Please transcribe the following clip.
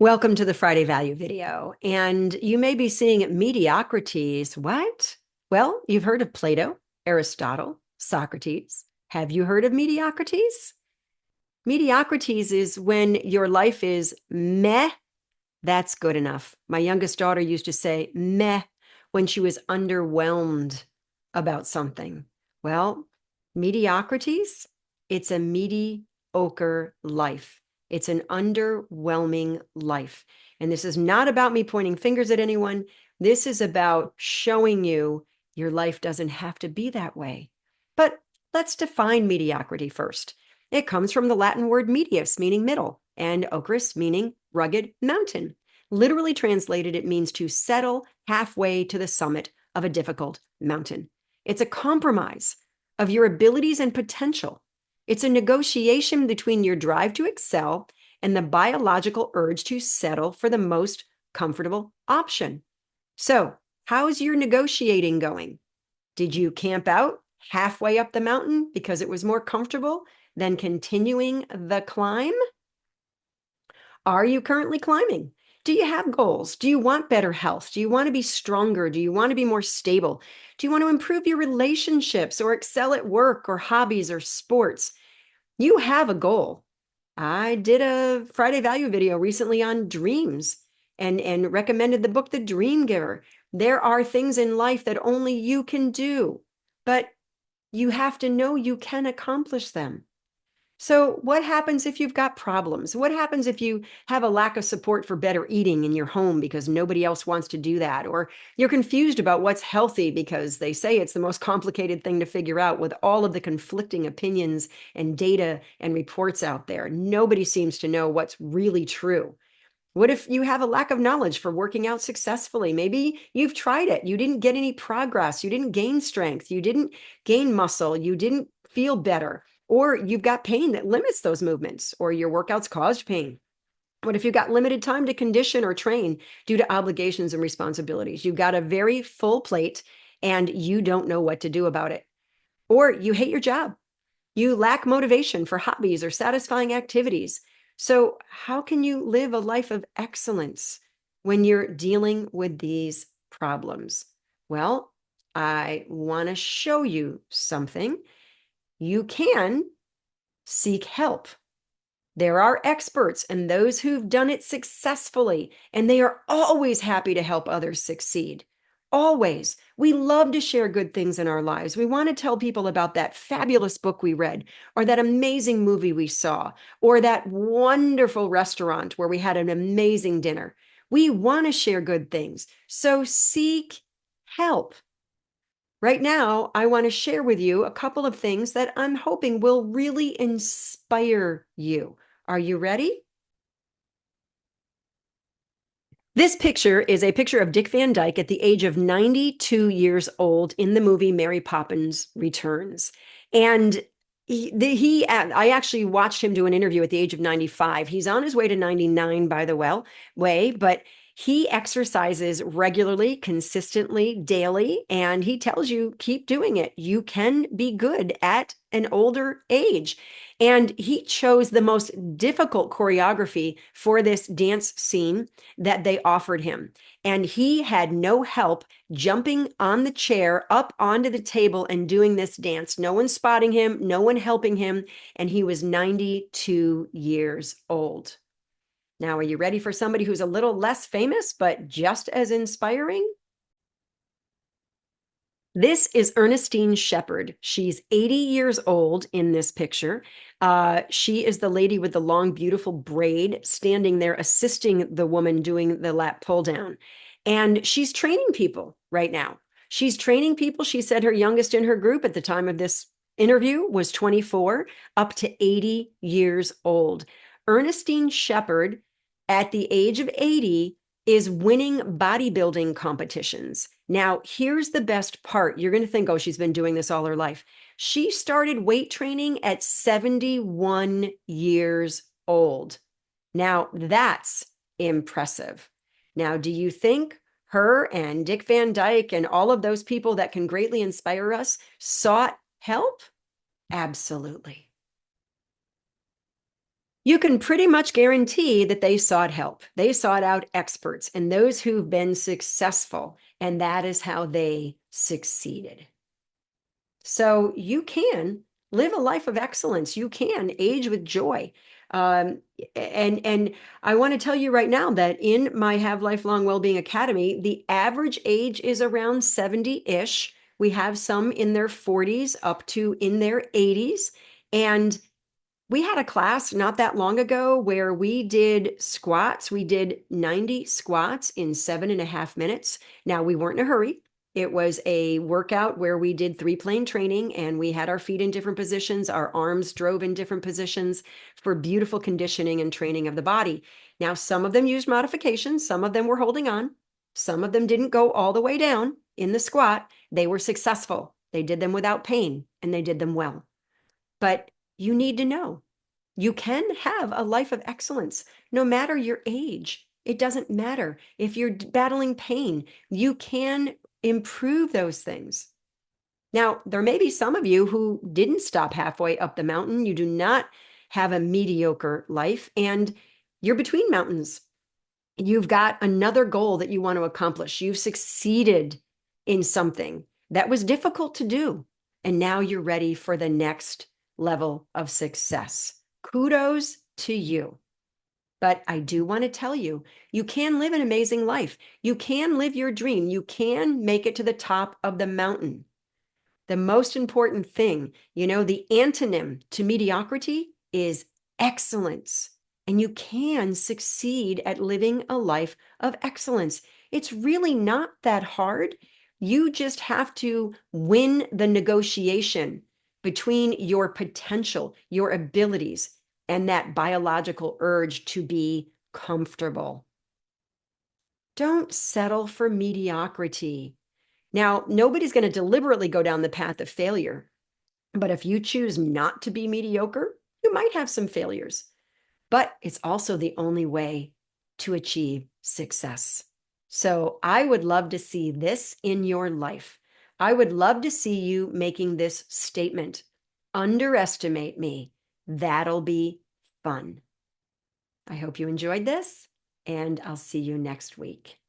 Welcome to the Friday Value video. And you may be seeing mediocrities. What? Well, you've heard of Plato, Aristotle, Socrates. Have you heard of mediocrities? Mediocrities is when your life is meh, that's good enough. My youngest daughter used to say meh when she was underwhelmed about something. Well, mediocrities, it's a mediocre life. It's an underwhelming life. And this is not about me pointing fingers at anyone. This is about showing you your life doesn't have to be that way. But let's define mediocrity first. It comes from the Latin word medius, meaning middle, and ocris, meaning rugged mountain. Literally translated, it means to settle halfway to the summit of a difficult mountain. It's a compromise of your abilities and potential. It's a negotiation between your drive to excel and the biological urge to settle for the most comfortable option. So, how's your negotiating going? Did you camp out halfway up the mountain because it was more comfortable than continuing the climb? Are you currently climbing? Do you have goals? Do you want better health? Do you want to be stronger? Do you want to be more stable? Do you want to improve your relationships or excel at work or hobbies or sports? You have a goal. I did a Friday Value video recently on dreams and recommended the book, The Dream Giver. There are things in life that only you can do, but you have to know you can accomplish them. So what happens if you've got problems? What happens if you have a lack of support for better eating in your home because nobody else wants to do that? Or you're confused about what's healthy because they say it's the most complicated thing to figure out with all of the conflicting opinions and data and reports out there. Nobody seems to know what's really true. What if you have a lack of knowledge for working out successfully? Maybe you've tried it. You didn't get any progress. You didn't gain strength. You didn't gain muscle. You didn't feel better. Or you've got pain that limits those movements, or your workouts caused pain. What if you've got limited time to condition or train due to obligations and responsibilities? You've got a very full plate and you don't know what to do about it. Or you hate your job. You lack motivation for hobbies or satisfying activities. So how can you live a life of excellence when you're dealing with these problems? Well, I want to show you something. You can seek help. There are experts and those who've done it successfully, and they are always happy to help others succeed. Always. We love to share good things in our lives. We want to tell people about that fabulous book we read, or that amazing movie we saw, or that wonderful restaurant where we had an amazing dinner. We want to share good things. So seek help. Right now, I want to share with you a couple of things that I'm hoping will really inspire you. Are you ready? This picture is a picture of Dick Van Dyke at the age of 92 years old in the movie Mary Poppins Returns. And I actually watched him do an interview at the age of 95. He's on his way to 99, by the way, but he exercises regularly, consistently, daily, and he tells you, keep doing it. You can be good at an older age. And he chose the most difficult choreography for this dance scene that they offered him. And he had no help jumping on the chair up onto the table and doing this dance. No one spotting him, no one helping him. And he was 92 years old. Now, are you ready for somebody who's a little less famous, but just as inspiring? This is Ernestine Shepherd. She's 80 years old in this picture. She is the lady with the long, beautiful braid standing there assisting the woman doing the lat pull down. And she's training people right now. She's training people. She said her youngest in her group at the time of this interview was 24, up to 80 years old. Ernestine Shepherd, at the age of 80, is winning bodybuilding competitions. Now, here's the best part. You're going to think, oh, she's been doing this all her life. She started weight training at 71 years old. Now, that's impressive. Now, do you think her and Dick Van Dyke and all of those people that can greatly inspire us sought help? Absolutely. You can pretty much guarantee that they sought help. They sought out experts and those who've been successful, and that is how they succeeded. So you can live a life of excellence. You can age with joy. Um, and I want to tell you right now that in my Have Lifelong Wellbeing Academy, the average age is around 70-ish. We have some in their 40s up to in their 80s. And we had a class not that long ago where we did squats. We did 90 squats in 7.5 minutes. Now, we weren't in a hurry. It was a workout where we did 3-plane training and we had our feet in different positions. Our arms drove in different positions for beautiful conditioning and training of the body. Now, some of them used modifications. Some of them were holding on. Some of them didn't go all the way down in the squat. They were successful. They did them without pain and they did them well. But you need to know you can have a life of excellence no matter your age. It doesn't matter if you're battling pain, you can improve those things. Now, there may be some of you who didn't stop halfway up the mountain. You do not have a mediocre life and you're between mountains. You've got another goal that you want to accomplish. You've succeeded in something that was difficult to do. And now you're ready for the next level of success. Kudos to you. But I do want to tell you, you can live an amazing life. You can live your dream. You can make it to the top of the mountain. The most important thing, the antonym to mediocrity is excellence. And you can succeed at living a life of excellence. It's really not that hard. You just have to win the negotiation between your potential, your abilities, and that biological urge to be comfortable. Don't settle for mediocrity. Now, nobody's going to deliberately go down the path of failure, but if you choose not to be mediocre, you might have some failures, but it's also the only way to achieve success. So I would love to see this in your life. I would love to see you making this statement: underestimate me. That'll be fun. I hope you enjoyed this, and I'll see you next week.